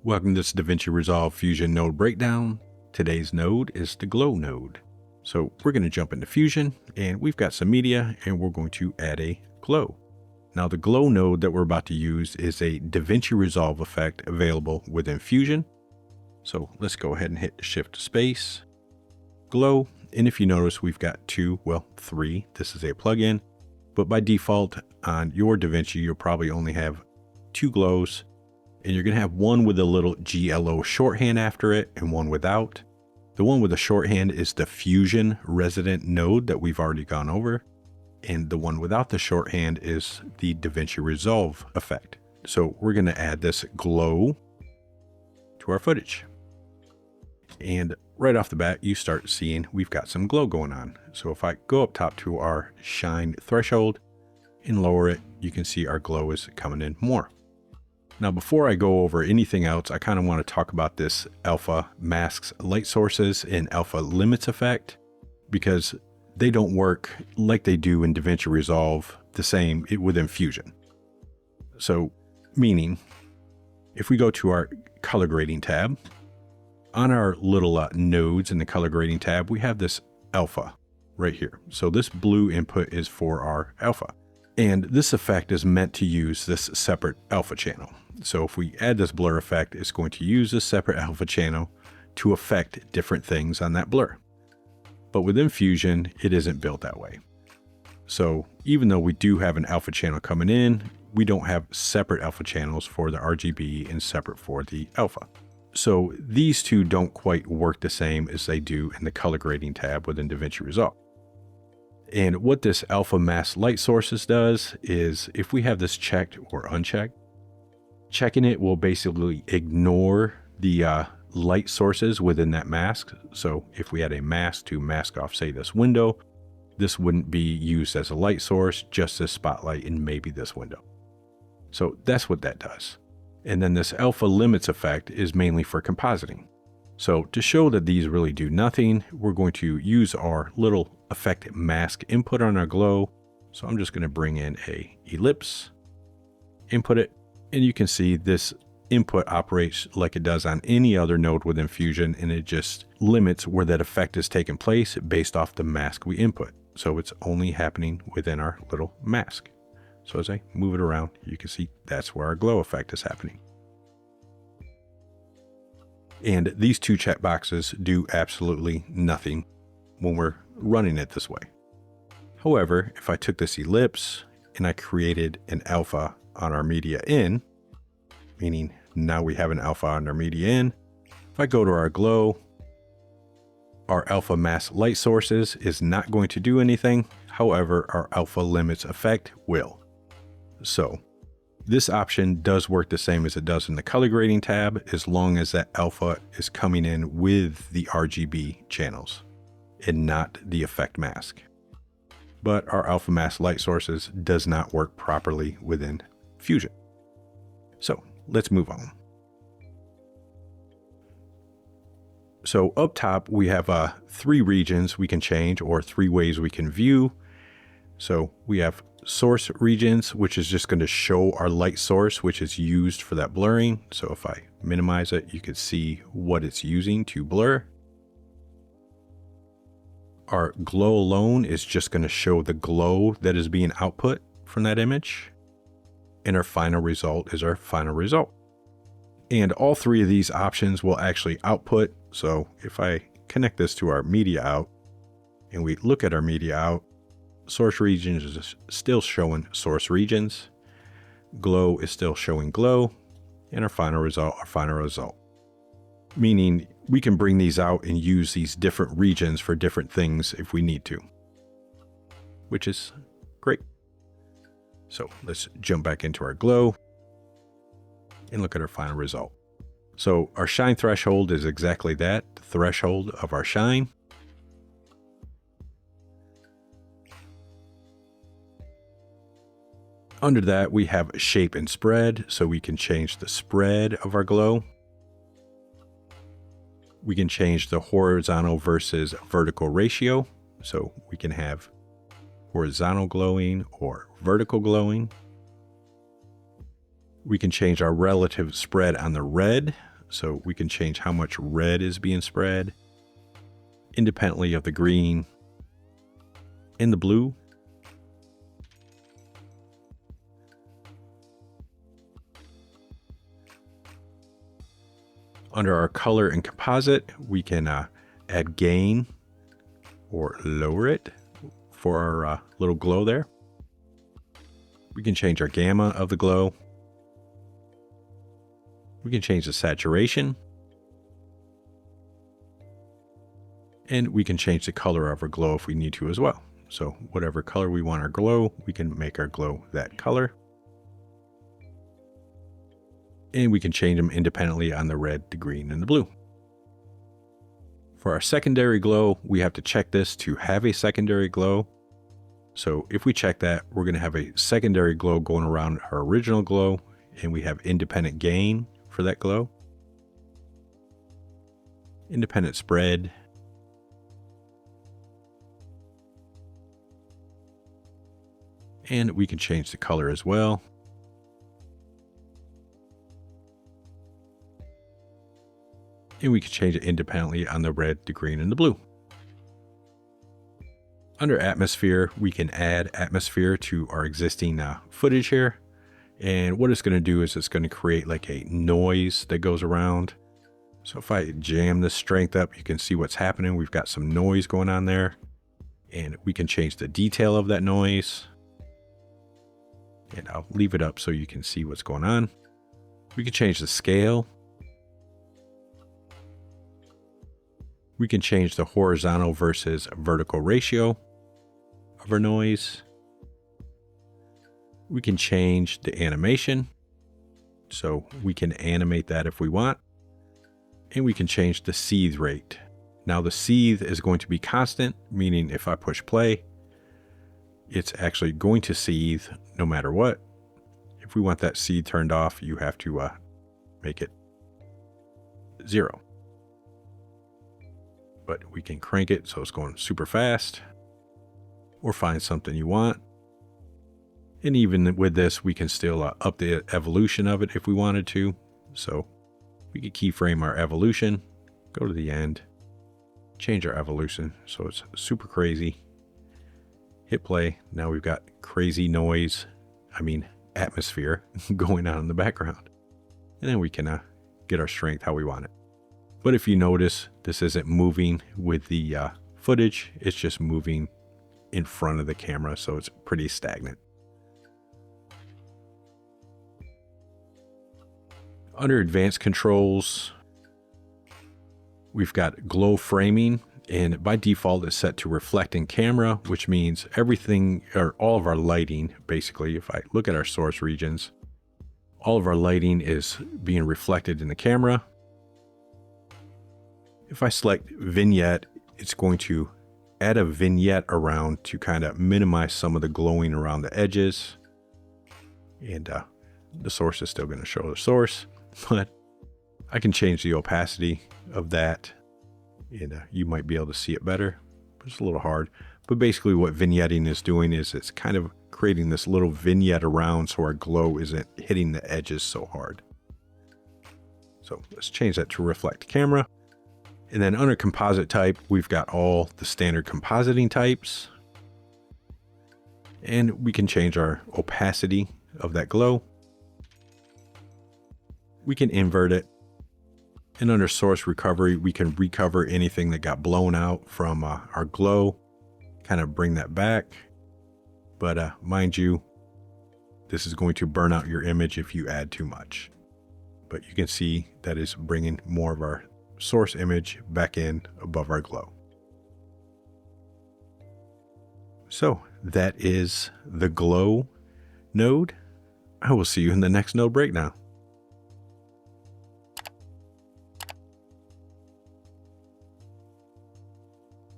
Welcome to this DaVinci Resolve Fusion node breakdown. Today's node is the glow node. So we're going to jump into Fusion and we've got some media and we're going to add a glow. Now the glow node that we're about to use is a DaVinci Resolve effect available within Fusion. So let's go ahead and hit Shift Space, glow. And if you notice, we've got three. This is a plugin, but by default on your DaVinci, you'll probably only have two glows. And you're going to have one with a little GLO shorthand after it and one without. The one with the shorthand is the Fusion resident node that we've already gone over. And the one without the shorthand is the DaVinci Resolve effect. So we're going to add this glow to our footage. And right off the bat, you start seeing we've got some glow going on. So if I go up top to our shine threshold and lower it, you can see our glow is coming in more. Now, before I go over anything else, I kind of want to talk about this alpha masks light sources and alpha limits effect, because they don't work like they do in DaVinci Resolve the same within Fusion. So meaning, if we go to our color grading tab, on our little nodes in the color grading tab, we have this alpha right here. So this blue input is for our alpha. And this effect is meant to use this separate alpha channel. So if we add this blur effect, it's going to use this separate alpha channel to affect different things on that blur. But within Fusion, it isn't built that way. So even though we do have an alpha channel coming in, we don't have separate alpha channels for the RGB and separate for the alpha. So these two don't quite work the same as they do in the color grading tab within DaVinci Resolve. And what this alpha mask light sources does is, if we have this checked or unchecked, checking it will basically ignore the light sources within that mask. So if we had a mask to mask off, say, this window, this wouldn't be used as a light source, just this spotlight and maybe this window. So that's what that does. And then this alpha limits effect is mainly for compositing. So to show that these really do nothing, we're going to use our little effect mask input on our glow. So I'm just going to bring in a ellipse, input it, and you can see this input operates like it does on any other node within Fusion, and it just limits where that effect is taking place based off the mask we input. So it's only happening within our little mask. So as I move it around, you can see that's where our glow effect is happening. And these two checkboxes do absolutely nothing when we're running it this way. However, if I took this ellipse and I created an alpha on our media in, meaning now we have an alpha on our media in, if I go to our glow, our alpha mask light sources is not going to do anything. However, our alpha limits effect will. So this option does work the same as it does in the color grading tab, as long as that alpha is coming in with the RGB channels and not the effect mask. But our alpha mask light sources does not work properly within Fusion. So let's move on. So up top, we have three regions we can change, or three ways we can view. So we have source regions, which is just going to show our light source, which is used for that blurring. So if I minimize it, you can see what it's using to blur. Our glow alone is just going to show the glow that is being output from that image. And our final result is our final result. And all three of these options will actually output. So if I connect this to our media out and we look at our media out, source regions is still showing source regions. Glow is still showing glow. And our final result. Meaning we can bring these out and use these different regions for different things if we need to, which is great. So let's jump back into our glow and look at our final result. So our shine threshold is exactly that, the threshold of our shine. Under that, we have shape and spread, so we can change the spread of our glow. We can change the horizontal versus vertical ratio, so we can have horizontal glowing or vertical glowing. We can change our relative spread on the red. So we can change how much red is being spread independently of the green and the blue. Under our color and composite, we can add gain or lower it for our little glow there. We can change our gamma of the glow. We can change the saturation. And we can change the color of our glow if we need to as well. So whatever color we want our glow, we can make our glow that color. And we can change them independently on the red, the green, and the blue. For our secondary glow, we have to check this to have a secondary glow. So if we check that, we're going to have a secondary glow going around our original glow, and we have independent gain for that glow. Independent spread. And we can change the color as well. And we can change it independently on the red, the green, and the blue. Under atmosphere, we can add atmosphere to our existing footage here. And what it's going to do is it's going to create like a noise that goes around. So if I jam the strength up, you can see what's happening. We've got some noise going on there. And we can change the detail of that noise. And I'll leave it up so you can see what's going on. We can change the scale. We can change the horizontal versus vertical ratio of our noise. We can change the animation. So we can animate that if we want. And we can change the seethe rate. Now the seethe is going to be constant, meaning if I push play, it's actually going to seethe no matter what. If we want that seethe turned off, you have to make it 0. But we can crank it so it's going super fast, or find something you want. And even with this, we can still up the evolution of it if we wanted to. So we could keyframe our evolution, go to the end, change our evolution so it's super crazy. Hit play. Now we've got crazy noise, atmosphere going on in the background. And then we can get our strength how we want it. But if you notice, this isn't moving with the footage. It's just moving in front of the camera, so it's pretty stagnant. Under advanced controls, we've got glow framing, and by default it's set to reflecting camera, which means everything, or all of our lighting, basically, if I look at our source regions, all of our lighting is being reflected in the camera. If I select vignette, it's going to add a vignette around to kind of minimize some of the glowing around the edges. And the source is still going to show the source, but I can change the opacity of that, and you might be able to see it better, but it's a little hard. But basically what vignetting is doing is it's kind of creating this little vignette around so our glow isn't hitting the edges so hard. So let's change that to reflect camera. And then under composite type, we've got all the standard compositing types. And we can change our opacity of that glow. We can invert it. And under source recovery, we can recover anything that got blown out from our glow, kind of bring that back. But mind you, this is going to burn out your image if you add too much. But you can see that is bringing more of our source image back in above our glow. So that is the glow node. I will see you in the next node breakdown.